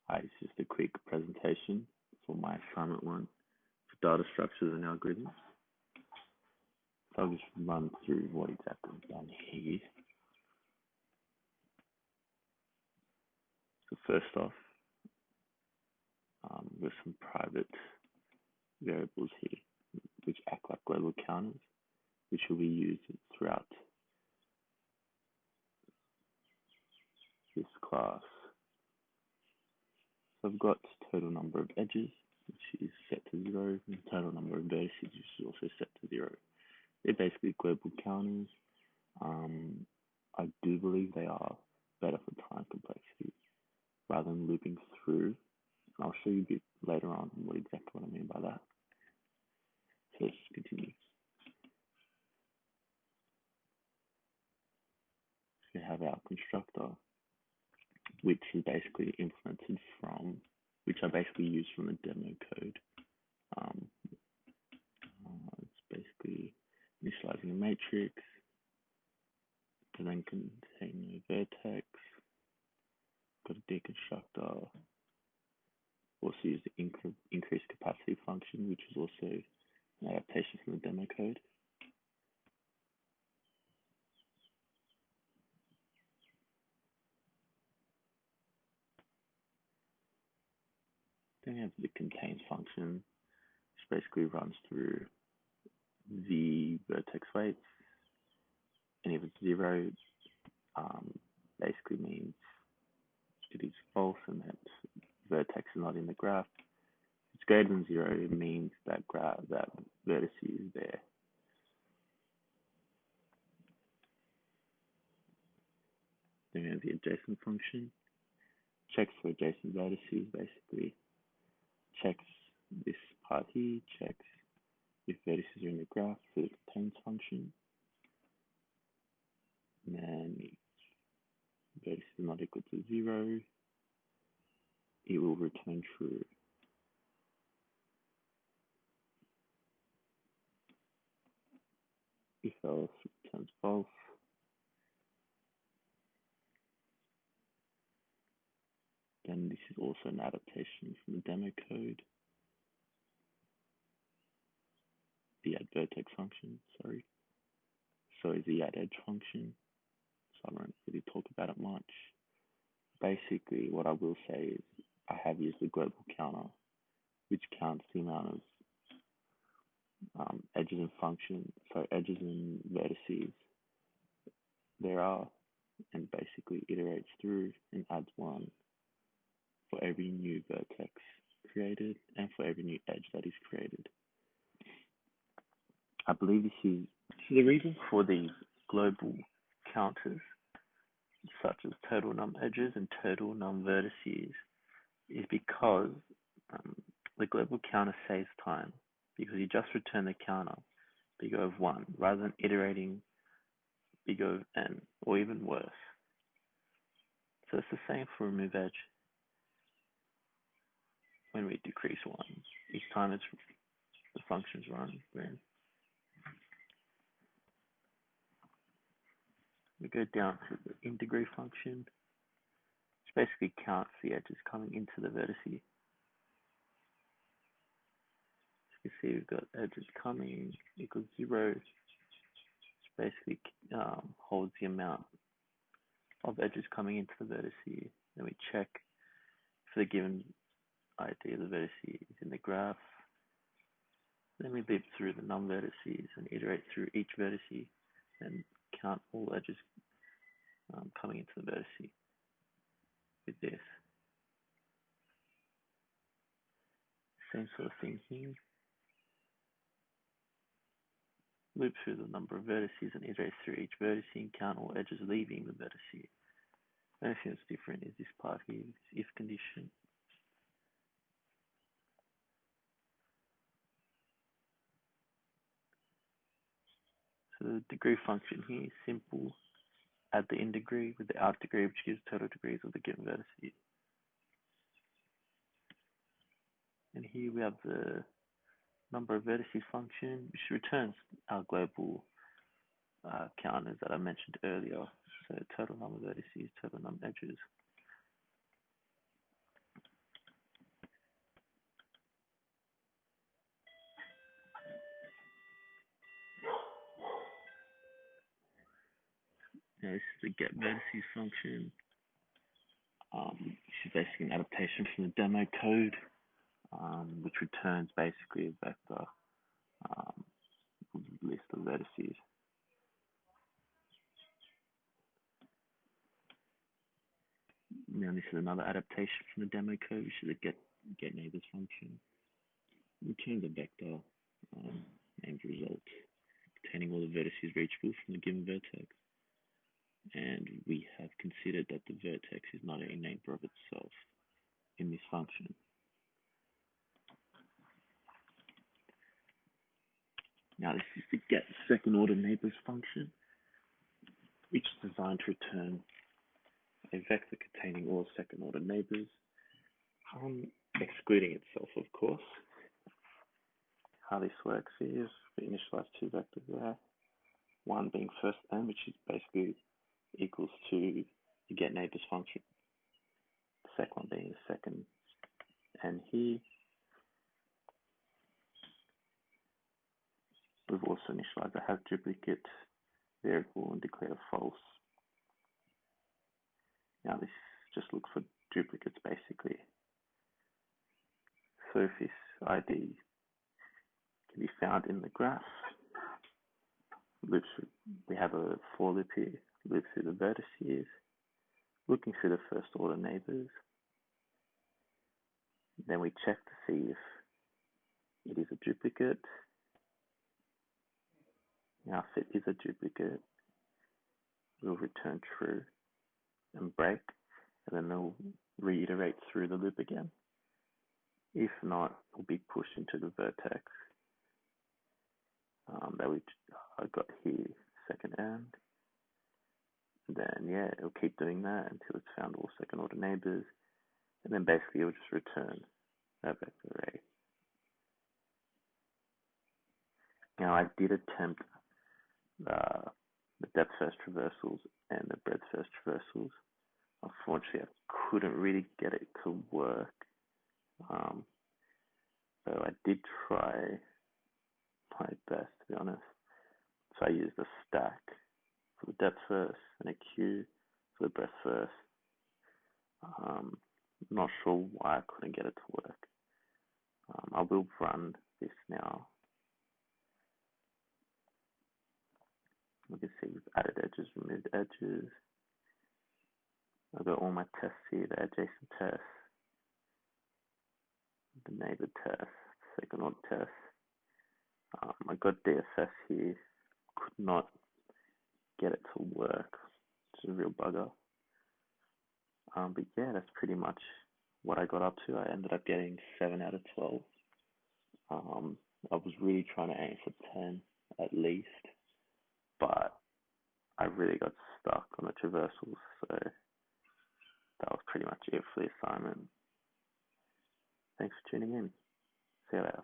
Hi, it's just a quick presentation for my assignment one for data structures and algorithms. So I'll just run through what exactly is done here. So first off, there's some private variables here which act like global counters, which will be used throughout this class. So I've got total number of edges, which is set to 0, and total number of vertices, which is also set to 0. They're basically global counters. I do believe they are better for time complexity rather than looping through. I'll show you a bit later on exactly what I mean by that. So let's continue. So we have our constructor, which is basically implemented from, which I basically use from the demo code. It's basically initializing a matrix, and then contain a vertex, got a deconstructor, also use the increased capacity function, which is also an adaptation from the demo code. Then we have the contains function, which basically runs through the vertex weights, and if it's 0, basically means it is false and that vertex is not in the graph. If it's greater than 0, it means that vertex is there. Then we have the adjacent function, checks for adjacent vertices, basically checks this part here, checks if vertices are in the graph for the contains function, and then if vertices are not equal to 0, it will return true. If else, returns false. Then this is also an adaptation from the demo code. The add vertex function, sorry. So is the add edge function. So I won't really talk about it much. Basically, what I will say is I have used the global counter, which counts the amount of edges and vertices there are, and basically iterates through and adds 1 for every new vertex created and for every new edge that is created. I believe this is the reason for these global counters, such as total num edges and total num vertices, is because the global counter saves time, because you just return the counter big O of 1 rather than iterating big O of n, or even worse. So it's the same for remove edge. When we decrease 1, each time the functions run. We go down to the integrate function, which basically counts the edges coming into the vertice. As you can see, we've got edges coming equals 0, which basically holds the amount of edges coming into the vertice. Then we check for the given ID of the vertice is in the graph. Then we loop through the num vertices and iterate through each vertice and count all edges coming into the vertice with this. Same sort of thing here. Loop through the number of vertices and iterate through each vertice and count all edges leaving the vertice. The only thing that's different is this part here, this if condition. So the degree function here is simple. Add the in degree with the out degree, which gives total degrees of the given vertice. And here we have the number of vertices function, which returns our global counters that I mentioned earlier. So total number of vertices, total number of edges. Now this is the get vertices function, which is basically an adaptation from the demo code, which returns basically a vector list of vertices. Now this is another adaptation from the demo code, which is a get neighbors function. Returns a vector named result containing all the vertices reachable from the given vertex. And we have considered that the vertex is not a neighbor of itself in this function. Now this is the get second order neighbors function, which is designed to return a vector containing all second order neighbors, excluding itself, of course. How this works is we initialize two vectors there, one being first n, which is basically equals to the get neighbors function. The second one being the second n here. We've also initialized a have duplicate variable and declared false. Now this just looks for duplicates basically. So if this ID can be found in the graph, we have a for loop here, loops through the vertices, looking through the first order neighbors. Then we check to see if it is a duplicate. Now if it is a duplicate, we'll return true and break, and then it'll reiterate through the loop again. If not, it'll be pushed into the vertex that I got here, second end. And then yeah, it'll keep doing that until it's found all second order neighbors, and then basically it'll just return that vector array. Now I did attempt the depth first traversals and the breadth first traversals. Unfortunately, I couldn't really get it to work. So I did try my best, to be honest. So I used a stack for the depth first and a queue for the breadth first. Not sure why I couldn't get it to work. I will run this now. You can see we've added edges, removed edges. I've got all my tests here, the adjacent test, the neighbor test, second order test. I got DSS here, could not get it to work. It's a real bugger. But yeah, that's pretty much what I got up to. I ended up getting 7 out of 12. I was really trying to aim for 10 at least, but I really got stuck on the traversals, so that was pretty much it for the assignment. Thanks for tuning in. See you later.